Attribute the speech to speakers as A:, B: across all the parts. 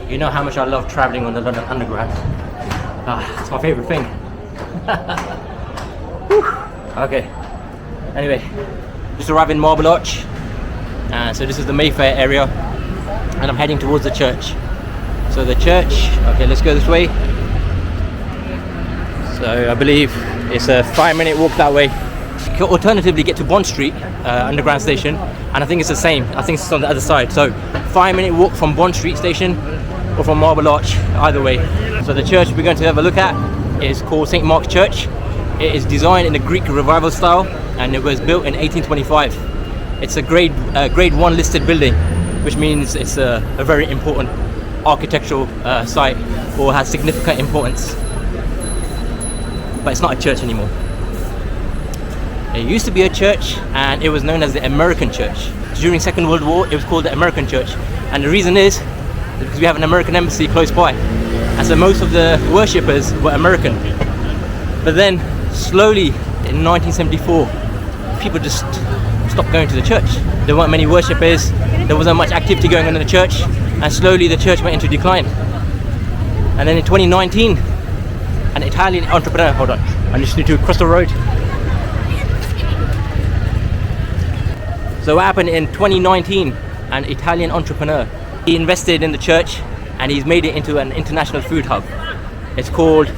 A: You know how much I love traveling on the London Underground. It's my favorite thing. Okay. Anyway, just arrived in Marble Arch. So this is the Mayfair area, and I'm heading towards the church. So the church. Okay, let's go this way. So I believe it's a 5-minute walk that way. You can alternatively get to Bond Street Underground station, and I think it's the same. I think it's on the other side. So 5-minute walk from Bond Street station or from Marble Arch, either way. So the church we're going to have a look at is called St. Mark's Church. It is designed in the Greek Revival style, and it was built in 1825. It's a grade 1 listed building, which means it's a very important architectural site, or has significant importance. But it's not a church anymore. It used to be a church, and it was known as the American Church. During Second World War, it was called the American Church, and the reason is because we have an American embassy close by, and so most of the worshippers were American. But then, slowly, in 1974, people just stopped going to the church. There weren't many worshippers, there wasn't much activity going on in the church, and slowly the church went into decline. And then in 2019, an Italian entrepreneur, hold on, I just need to cross the road. So what happened in 2019, an Italian entrepreneur, he invested in the church and he's made it into an international food hub. It's called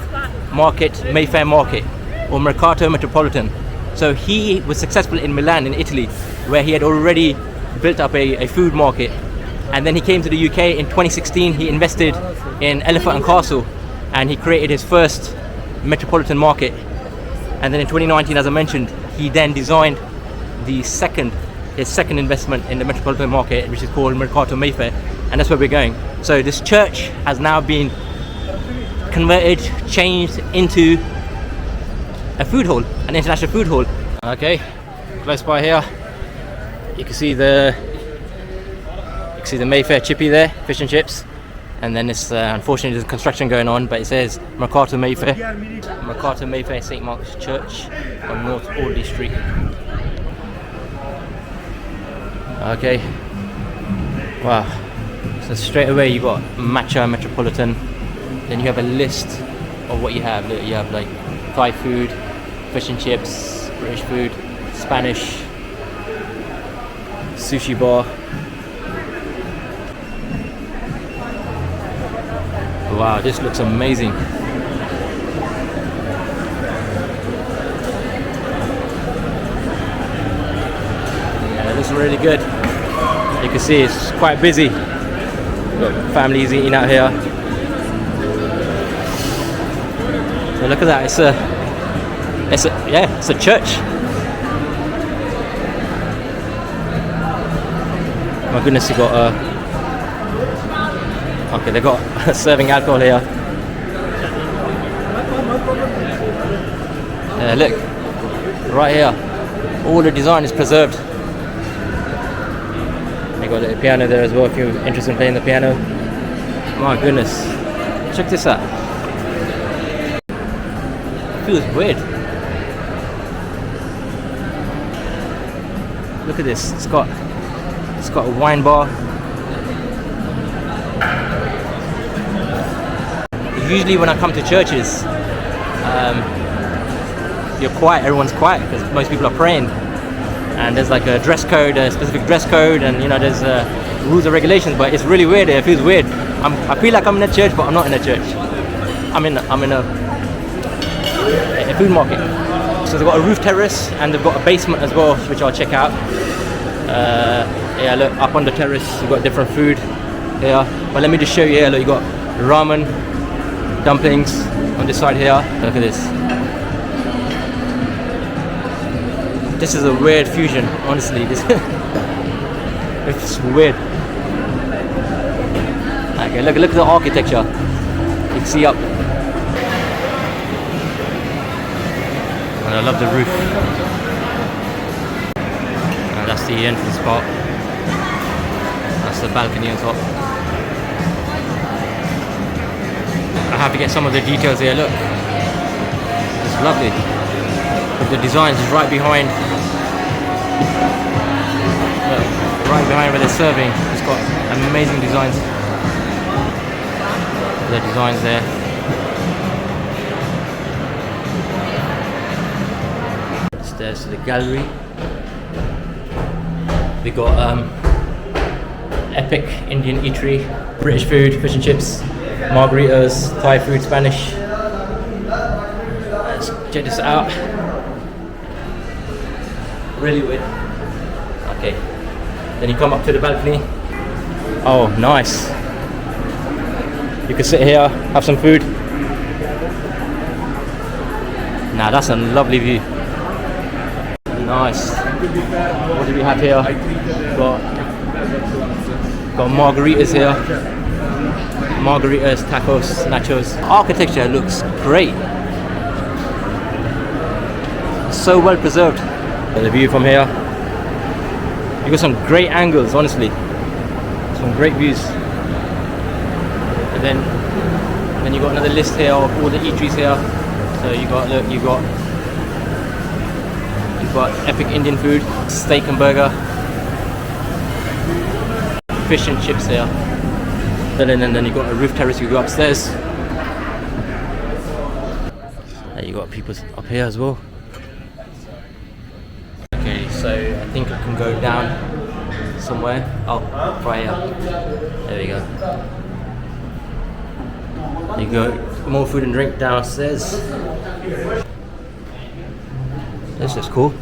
A: Mayfair Market, or Mercato Metropolitan. So he was successful in Milan in Italy, where he had already built up a food market. And then he came to the UK in 2016, he invested in Elephant and Castle, and he created his first metropolitan market. And then in 2019, as I mentioned, he then designed his second investment in the metropolitan market, which is called Mercato Mayfair, and that's where we're going. So this church has now been converted, changed into a food hall, an international food hall. Okay, close by here, you can see the Mayfair chippy there, fish and chips. And then it's unfortunately there's construction going on, but it says Mercato Mayfair St. Mark's Church on North Audley Street. Okay, wow. So straight away you got Matcha Metropolitan. Then you have a list of what you have. You have like Thai food, fish and chips, British food, Spanish, sushi bar. Wow, this looks amazing. Yeah, it looks really good. You can see it's quite busy. Got families eating out here. So look at that. It's a church. My goodness, you got okay, they got serving alcohol here. Yeah, look, right here, all the design is preserved. They got a piano there as well if you're interested in playing the piano. My goodness, check this out. It feels weird. Look at this. It's got a wine bar. Usually when I come to churches, you're quiet, everyone's quiet because most people are praying, and there's like a dress code, a specific dress code, and you know there's rules and regulations. But it's really weird. It feels weird. I feel like I'm in a church, but I'm not in a church. I'm in a food market. So they've got a roof terrace and they've got a basement as well, which I'll check out. Yeah, look, up on the terrace you've got different food here. But let me just show you here. Look, you got ramen, dumplings on this side here. Look at this. This is a weird fusion, honestly. This it's weird. Okay, look at the architecture. You can see up. And I love the roof. And that's the entrance part. That's the balcony on top. I have to get some of the details here. Look, it's lovely. But the designs is right behind. Look, right behind where they're serving. It's got amazing designs. The designs there. Stairs to the gallery. We got epic Indian eatery, British food, fish and chips, margaritas, Thai food, Spanish. Let's check this out. Really weird. Okay. Then you come up to the balcony. Oh, nice. You can sit here, have some food. Now that's a lovely view. Nice. What do we have here? Got margaritas here. Margaritas, tacos, nachos. Architecture looks great. So well preserved. The view from here. You got some great angles, honestly. Some great views. And then you got another list here of all the eateries here. So you got epic Indian food, steak and burger, fish and chips here. And then you got a roof terrace. You go upstairs. There you got people up here as well. Okay, so I think I can go down somewhere. Oh, right here. There we go. You got more food and drink downstairs. This is cool.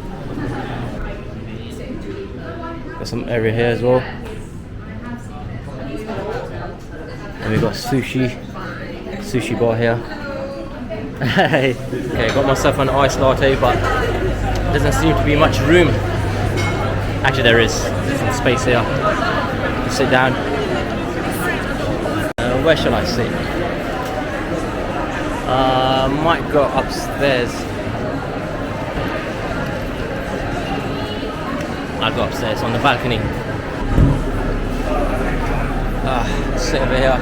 A: Got some area here as well. And we got sushi bar here. Okay, got myself an iced latte, but doesn't seem to be much room. Actually, there is some space here to sit down. Where shall I sit? Might go upstairs. I'll go upstairs on the balcony. Sit over here.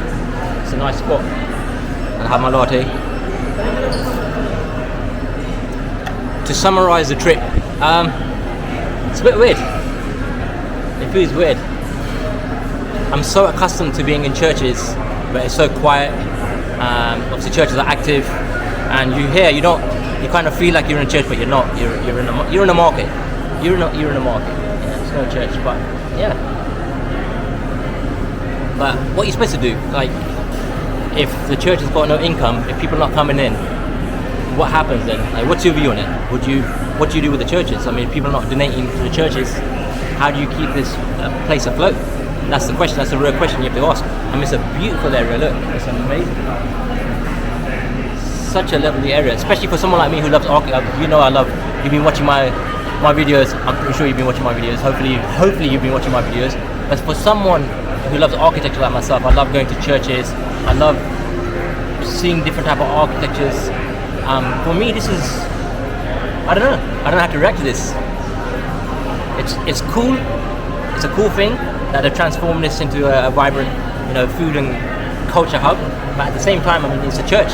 A: It's a nice spot. And have my latte. To summarize the trip, it's a bit weird. It feels weird. I'm so accustomed to being in churches, but it's so quiet. Obviously, churches are active, and you kind of feel like you're in a church, but you're not. You're in a market. You're in a market. Yeah, it's not a church, but yeah. But what you're supposed to do, like, if the church has got no income, if people are not coming in, what happens then? Like, what's your view on it? What do you do with the churches? I mean, if people are not donating to the churches, how do you keep this place afloat? That's the question. That's the real question you have to ask. I mean, it's a beautiful area. Look, it's amazing. Such a lovely area, especially for someone like me who loves architecture. You know, you've been watching my videos. I'm pretty sure you've been watching my videos. Hopefully you've been watching my videos. But for someone who loves architecture like myself, I love going to churches. I love seeing different type of architectures. For me, this is, I don't know how to react to this. It's cool. It's a cool thing that they've transformed this into a vibrant, food and culture hub. But at the same time, I mean, it's a church.